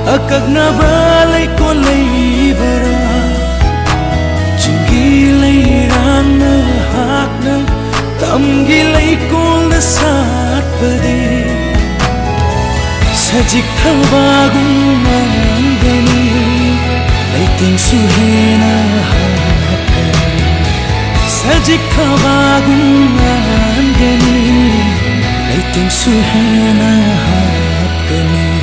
akak na balay ko laybara Jinggi lay rang na hak na Tamgi lay ko na saat padi Sajik thabagong manggani Laiting suhena hakani Sajik thabagong manggani Laiting suhena hakani